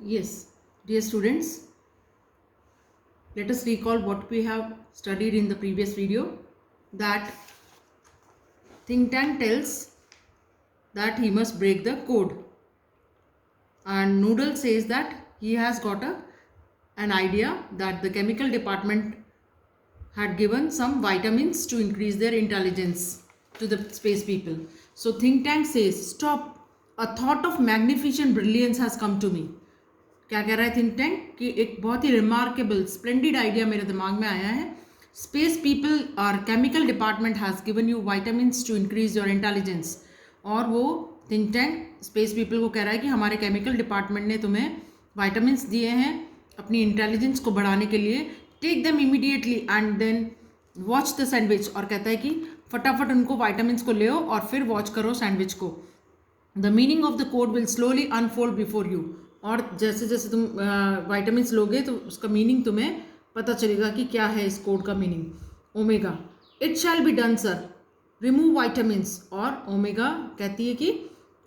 Yes, dear students, let us recall what we have studied in the previous video. That think tank tells that he must break the code, and Noodle says that he has got an idea that the chemical department had given some vitamins to increase their intelligence to the space people. So think tank says, stop, a thought of magnificent brilliance has come to me. क्या कह रहा है think tank कि एक बहुत ही remarkable splendid idea मेरे दिमाग में आया है. स्पेस पीपल और chemical department has given you vitamins to increase your intelligence. और वो थिंक टैंक स्पेस पीपल को कह रहा है कि हमारे केमिकल डिपार्टमेंट ने तुम्हें वाइटामिन्स दिए हैं अपनी इंटेलिजेंस को बढ़ाने के लिए. Take them immediately and then watch the sandwich. और कहता है कि फटाफट उनको वाइटामिन्स को ले आओ और फिर वॉच करो सैंडविच को. The meaning of the code will slowly unfold before you. और जैसे जैसे तुम वाइटामिन्स लोगे तो उसका मीनिंग तुम्हें पता चलेगा कि क्या है इस कोड का meaning. Omega, it shall be done sir, remove vitamins. और ओमेगा कहती है कि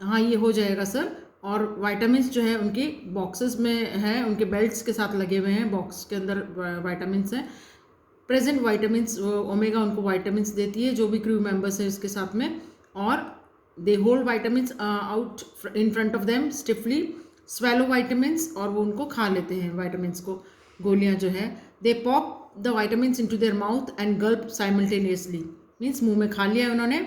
हाँ ये हो जाएगा सर. और वाइटामिन्स जो है उनके बॉक्सेस में है, उनके बेल्ट्स के साथ लगे हुए हैं, बॉक्स के अंदर वाइटामिन्स हैं. प्रेजेंट वाइटामिन्स, ओमेगा उनको वाइटामिन्स देती है जो भी क्रू मेंबर्स हैं इसके साथ में. और they hold vitamins out in front of them stiffly, swallow vitamins. और वो उनको खा लेते हैं वाइटामिन्स को, गोलियां जो है. They pop the vitamins into their mouth and gulp simultaneously. Means मुंह में खा लिया है उन्होंने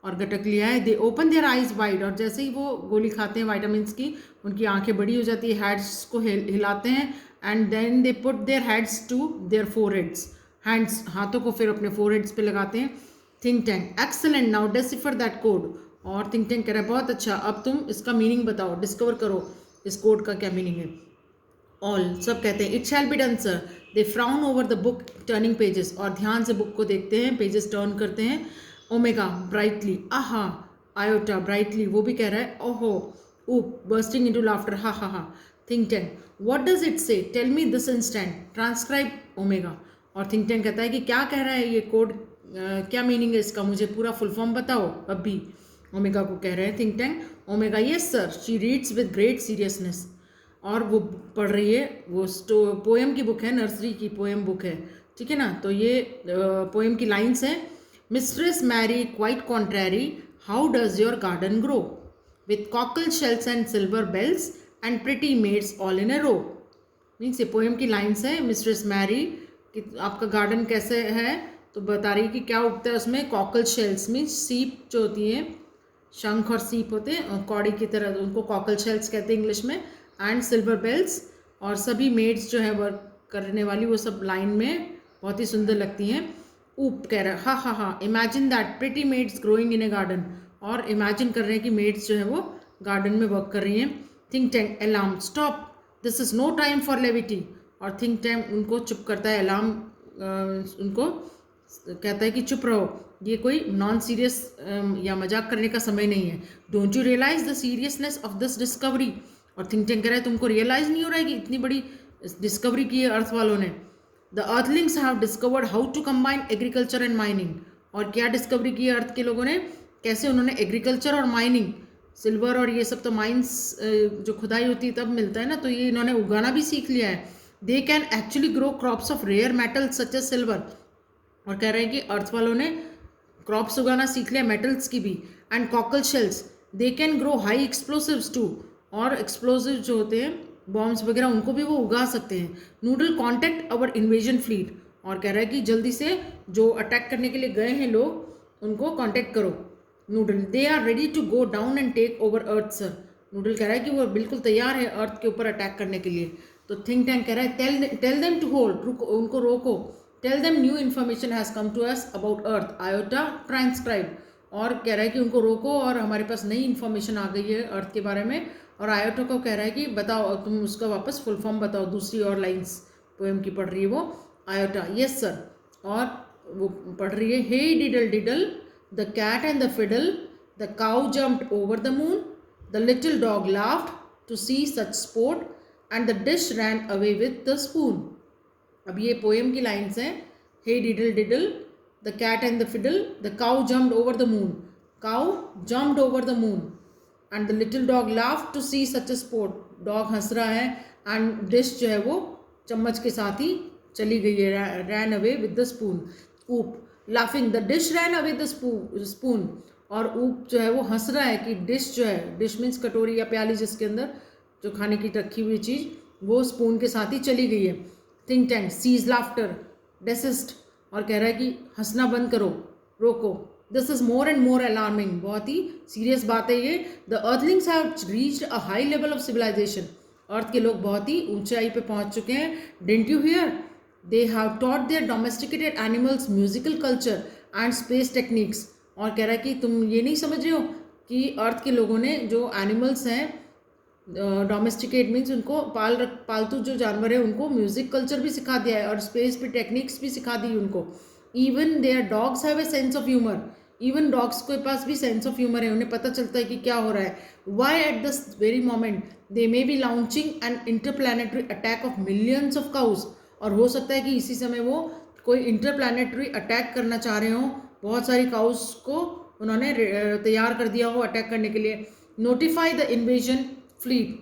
और गटक लिया है. दे ओपन देयर आइज वाइड. और जैसे ही वो गोली खाते हैं वाइटामिन्स की, उनकी आंखें बड़ी हो जाती है, हेड्स को हिलाते हैं. And then they put their heads to their foreheads. Hands, हाथों को फिर अपने फोरहेड्स पे लगाते हैं. Think tank, excellent, now decipher that code. और थिंक टैंक कह रहा है बहुत अच्छा, अब तुम इसका मीनिंग बताओ, डिस्कवर करो इस कोड का क्या मीनिंग है. ऑल, सब कहते हैं it shall be done sir. They frown over the book turning pages. और ध्यान से बुक को देखते हैं, पेजेस टर्न करते हैं. ओमेगा, ब्राइटली, आहा. आयोटा, ब्राइटली, वो भी कह रहा है ओहो. ऊ, बर्स्टिंग इनटू लाफ्टर, हा हा ha. Think tank, what does it say, tell me this instant, transcribe Omega. और थिंक टैंक कहता है कि क्या कह रहा है ये कोड, क्या मीनिंग है इसका, मुझे पूरा फुल फॉर्म बताओ अभी. ओमेगा को कह रहे हैं think tank. Omega, yes sir, she reads with great seriousness. और वो पढ़ रही है, वो पोएम की बुक है, नर्सरी की पोएम बुक है, ठीक है ना. तो ये पोएम की लाइन्स हैं. Mistress Mary, quite contrary, how does your garden grow, with cockle shells and silver bells and pretty maids all in a row. Means ये पोएम की लाइन्स है. मिस्ट्रेस मैरी कि आपका गार्डन कैसे है, तो बता रही है कि क्या उगता है उसमें. कॉकल शेल्स मीन्स सीप जो होती हैं, शंख और सीप होते हैं कौड़ी की तरह, उनको कॉकल शेल्स कहते हैं इंग्लिश में. And silver bells. और सभी मेड्स जो है वर्क करने वाली, वो सब लाइन में बहुत ही सुंदर लगती हैं. ऊप कह रहा है हा हा हा, imagine that pretty maids growing in a garden. और इमेजिन कर रहे हैं कि मेड्स जो है वो गार्डन में वर्क कर रही हैं. Think tank, alarm, stop, this is no time for levity. और थिंक टैंक उनको चुप करता है. अलार्म उनको कहता है कि चुप रहो, ये कोई नॉन सीरियस या मजाक करने का समय नहीं है. Don't you realise the seriousness of this discovery. और थिंक टैंक कह रहा है तुमको रियलाइज नहीं हो रहा है कि इतनी बड़ी डिस्कवरी की है अर्थ वालों ने. The earthlings have discovered how to combine agriculture and mining. और क्या डिस्कवरी की है अर्थ के लोगों ने, कैसे उन्होंने एग्रीकल्चर और माइनिंग, सिल्वर और ये सब तो माइंस जो खुदाई होती है तब मिलता है ना, तो ये इन्होंने उगाना भी सीख लिया है. They can actually grow crops of rare metals such as silver. और कह रहे हैं कि अर्थ वालों ने क्रॉप्स उगाना सीख लिया मेटल्स की भी. And cockle shells, they can grow high explosives too. और एक्सप्लोसिव जो होते हैं बॉम्ब्स वगैरह, उनको भी वो उगा सकते हैं. नूडल, कॉन्टेक्ट अवर इन्वेजन फ्लीट. और कह रहा है कि जल्दी से जो अटैक करने के लिए गए हैं लोग, उनको कॉन्टेक्ट करो. Noodle, they are ready to go down and take over Earth sir. Noodle कह रहा है कि वो बिल्कुल तैयार है अर्थ के ऊपर अटैक करने के लिए. तो थिंक टैंक कह रहा है टेल देम टू होल्ड, रुको, उनको रोको. Tell them new information has come to us about Earth, Iota, transcribe. और कह रहा है कि उनको रोको, और हमारे पास नई इन्फॉर्मेशन आ गई है अर्थ के बारे में. और आयोटा को कह रहा है कि बताओ, तुम उसका वापस फुल फॉर्म बताओ. दूसरी और लाइन्स पोएम की पढ़ रही है वो. Iota, yes sir. और वो पढ़ रही है hey diddle diddle, the cat and the fiddle, the cow jumped over the moon, the little dog laughed to see such sport, and the dish ran away with the spoon. अब ये poem की lines हैं. Hey diddle diddle, the cat and the fiddle, the cow jumped over the moon, cow jumped over the moon, and the little dog laughed to see such a sport. Dog हंस रहा है and dish जो है वो चम्मच के साथ ही चली गई है, ran away with the spoon. Oop laughing the dish ran away the spoon, और ऊप जो है वो हंस रहा है कि डिश जो है, डिश मीन्स कटोरी या प्याली जिसके अंदर जो खाने की रखी हुई चीज़, वो स्पून के साथ ही चली गई है। Think tank sees laughter desist, और कह रहा है कि हंसना बंद करो, रोको। This is more and more alarming, बहुत ही सीरियस बात है ये। The earthlings have reached a high level of civilisation, earth के लोग बहुत ही ऊंचाई पे पहुंच चुके हैं। Didn't you hear, they have taught their domesticated animals musical culture and space techniques. और कह रहा है कि तुम ये नहीं समझ रहे हो कि अर्थ के लोगों ने जो एनिमल्स हैं, डोमेस्टिकेट मीन्स उनको पालतू जो जानवर है उनको म्यूजिक कल्चर भी सिखा दिया है और स्पेस पे टेक्निक्स भी सिखा दी उनको। Even their dogs have a sense of humour, even dogs के पास भी सेंस ऑफ ह्यूमर है, उन्हें पता चलता है कि क्या हो रहा है। Why at this very moment they may be launching an interplanetary attack of millions of cows, और हो सकता है कि इसी समय वो कोई इंटरप्लानिटरी अटैक करना चाह रहे हों, बहुत सारी काउज को उन्होंने तैयार कर दिया हो अटैक करने के लिए। नोटिफाई द इन्वेजन फ्लीट,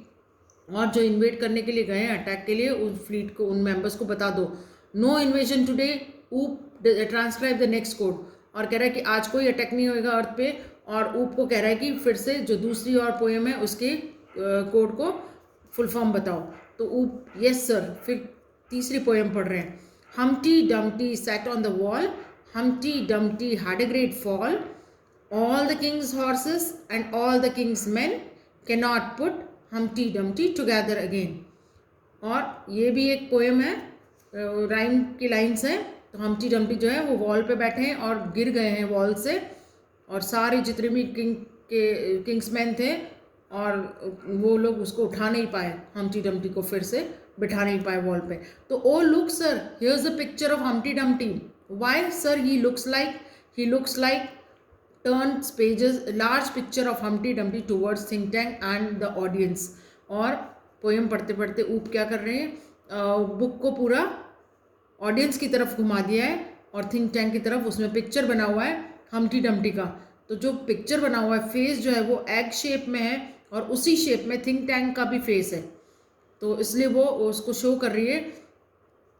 और जो इन्वेट करने के लिए गए हैं अटैक के लिए, उन फ्लीट को, उन मेंबर्स को बता दो। नो इन्वेजन टुडे, ऊप ट्रांसक्राइब द नेक्स्ट कोड, और कह रहा है कि आज कोई अटैक नहीं होएगा अर्थ पे, और ऊप को कह रहा है कि फिर से जो दूसरी और पोएम है उसके कोड को फुल फॉर्म बताओ। तो ऊप यस सर, फिर तीसरी पोएम पढ़ रहे हैं। Humpty Dumpty sat on the wall, Humpty Dumpty had a great fall, all the king's horses and all the king's men cannot put Humpty Dumpty together again। और ये भी एक पोएम है, राइम की लाइन्स हैं। तो हम्टी डम्टी जो है वो वॉल पे बैठे हैं और गिर गए हैं वॉल से, और सारे जितने भी किंग्समैन थे और वो लोग उसको उठा नहीं पाए, हम्टी डम्टी को फिर से बिठा नहीं पाए वॉल पे। तो oh look sir, here's a picture of Humpty Dumpty. Why sir, he looks like turns pages, large picture of Humpty Dumpty towards think tank and the audience। और पोएम पढ़ते पढ़ते ऊप क्या कर रहे हैं, बुक को पूरा ऑडियंस की तरफ घुमा दिया है और थिंक टैंक की तरफ। उसमें पिक्चर बना हुआ है हम्टी डम्टी का, तो जो पिक्चर बना हुआ है, फेस जो है वो एग शेप में है और उसी शेप में थिंक टैंक का भी फेस है, तो इसलिए वो उसको शो कर रही है।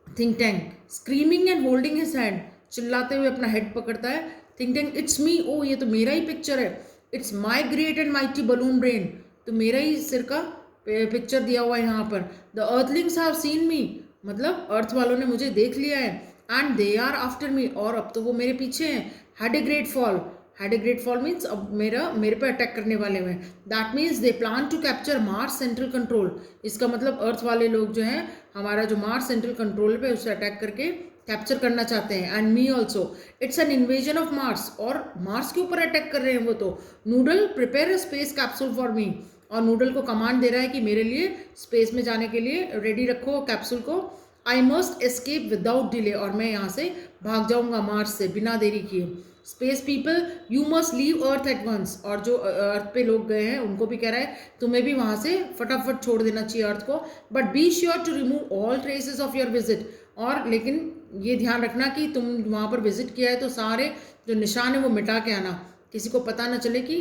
Think tank screaming and holding his hand, चिल्लाते हुए अपना हेड पकड़ता है। थिंक टैंक इट्स मी, ओ ये तो मेरा ही पिक्चर है। It's my great and mighty balloon brain, तो मेरा ही सिर का पिक्चर दिया हुआ है यहाँ पर। The earthlings have seen me, मतलब अर्थ वालों ने मुझे देख लिया है। And they are after me, और अब तो वो मेरे पीछे हैं। Had a great fall, had a great fall means अब मेरे पे अटैक करने वाले हुए हैं। That means they plan to capture Mars central control, इसका मतलब अर्थ वाले लोग जो हैं हमारा जो मार्स सेंट्रल कंट्रोल पे उसे अटैक करके कैप्चर करना चाहते हैं। And me also, it's an invasion of Mars, और मार्स के ऊपर अटैक कर रहे हैं वो तो। Noodle prepare a space capsule for me, और नूडल को कमांड दे रहा है कि मेरे लिए स्पेस में जाने के लिए रेडी रखो कैप्सूल को। I must escape without delay, और मैं यहाँ से भाग जाऊँगा मार्स से बिना देरी किए। Space people you must leave Earth at once, और जो अर्थ पे लोग गए हैं उनको भी कह रहा है तुम्हें भी वहाँ से फटाफट छोड़ देना चाहिए अर्थ को। But be sure to remove all traces of your visit, और लेकिन ये ध्यान रखना कि तुम वहाँ पर विजिट किया है तो सारे जो निशान है वो मिटा के आना, किसी को पता ना चले कि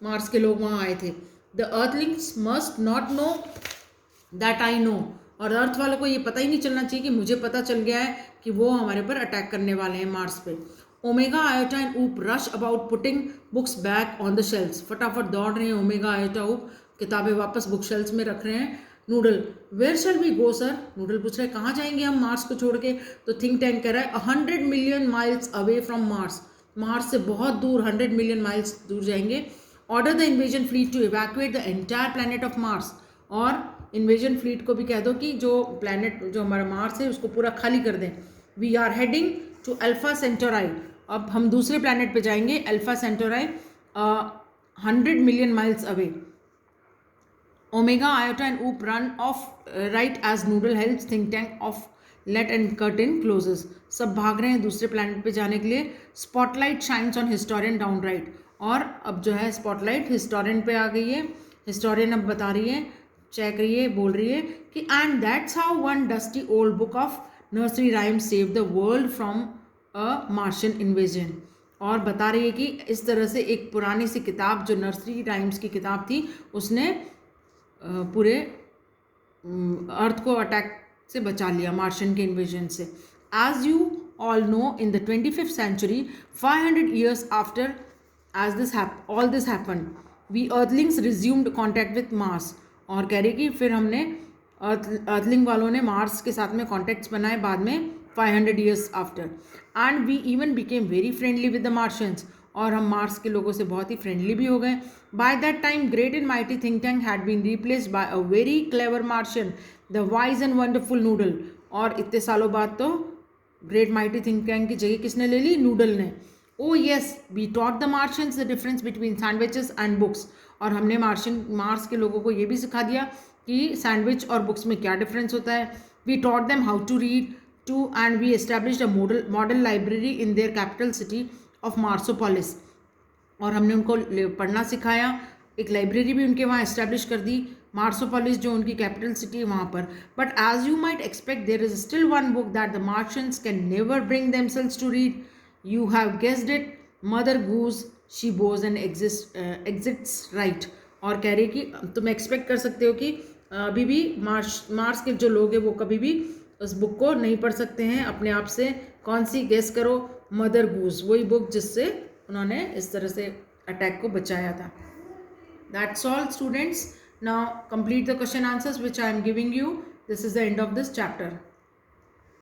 मार्स के लोग वहाँ आए थे। The Earthlings must not know that I know, और अर्थ वालों को ये पता ही नहीं चलना चाहिए कि मुझे पता चल गया है कि वो हमारे पर अटैक करने वाले हैं मार्स पे। Omega Iota and Oop rush about putting books back on the shelves, फटाफट दौड़ रहे हैं ओमेगा आयोटा ऊप, किताबें वापस बुक शेल्फ्स में रख रहे हैं। Noodle where shall we go sir, Noodle पूछ रहे हैं कहाँ जाएंगे हम मार्स को छोड़ के। तो थिंक टैंक कह रहा है 100 million miles away from Mars, Mars से बहुत दूर 100 मिलियन माइल्स दूर जाएंगे। Order the invasion fleet to evacuate the entire planet of Mars, और इन्वेजन फ्लीट को भी कह दो कि जो प्लैनेट जो हमारा मार्स है उसको पूरा खाली कर दें। We are heading to Alpha Centauri, अब हम दूसरे प्लैनेट पे जाएंगे Alpha Centauri 100 million miles away. Omega, Iota and Oop run off right as Noodle helps think tank of let and curtain closes। सब भाग रहे हैं दूसरे प्लैनेट पे जाने के लिए। Spotlight shines on historian down right, और अब जो है स्पॉटलाइट हिस्टोरियन पे आ गई है। हिस्टोरियन अब बता रही है, चेक रही है, बोल रही है कि and that's how one dusty old book of nursery rhyme save the world from a Martian invasion, और बता रही है कि इस तरह से एक पुरानी सी किताब जो नर्सरी राइम्स की किताब थी उसने पूरे अर्थ को अटैक से बचा लिया, मार्शियन के इन्वेजन से. As you all know, in the 25th century, 500 years after as all this happened, we earthlings resumed contact with Mars. और कह रही कि फिर हमने अर्थलिंग वालों ने मार्स के साथ में कॉन्टैक्ट्स बनाए बाद में 500 years after, and we even became very friendly with the Martians. और हम मार्स के लोगों से बहुत ही फ्रेंडली भी हो गए. By that time great and mighty think tank had been replaced by a very clever Martian, the wise and wonderful Noodle. और इतने सालों बाद तो ग्रेट माइटी थिंक टैंक की जगह किसने ले ली? नूडल ने. Oh yes, we taught the Martians the difference between sandwiches and books. और हमने मार्स के लोगों को ये भी सिखा दिया कि सैंडविच और बुक्स में क्या डिफरेंस होता है. We taught them how to read too, and we established a model library in their capital city of Marsopolis. और हमने उनको पढ़ना सिखाया. एक लाइब्रेरी भी उनके वहाँ एस्टैब्लिश कर दी, मार्सोपोलिस जो उनकी कैपिटल सिटी है वहाँ पर. But as you might expect, there is still one book that the Martians can never bring themselves to read. You have guessed it, Mother Goose she bows and exits right. और कह रही कि तुम expect कर सकते हो कि अभी भी मार्स के जो लोग हैं वो कभी भी उस बुक को नहीं पढ़ सकते हैं अपने आप से. कौन सी? गेस करो. मदर गूज, वही बुक जिससे उन्होंने इस तरह से अटैक को बचाया था. That's all students. Now complete the question answers which I am giving you. This is the end of this chapter.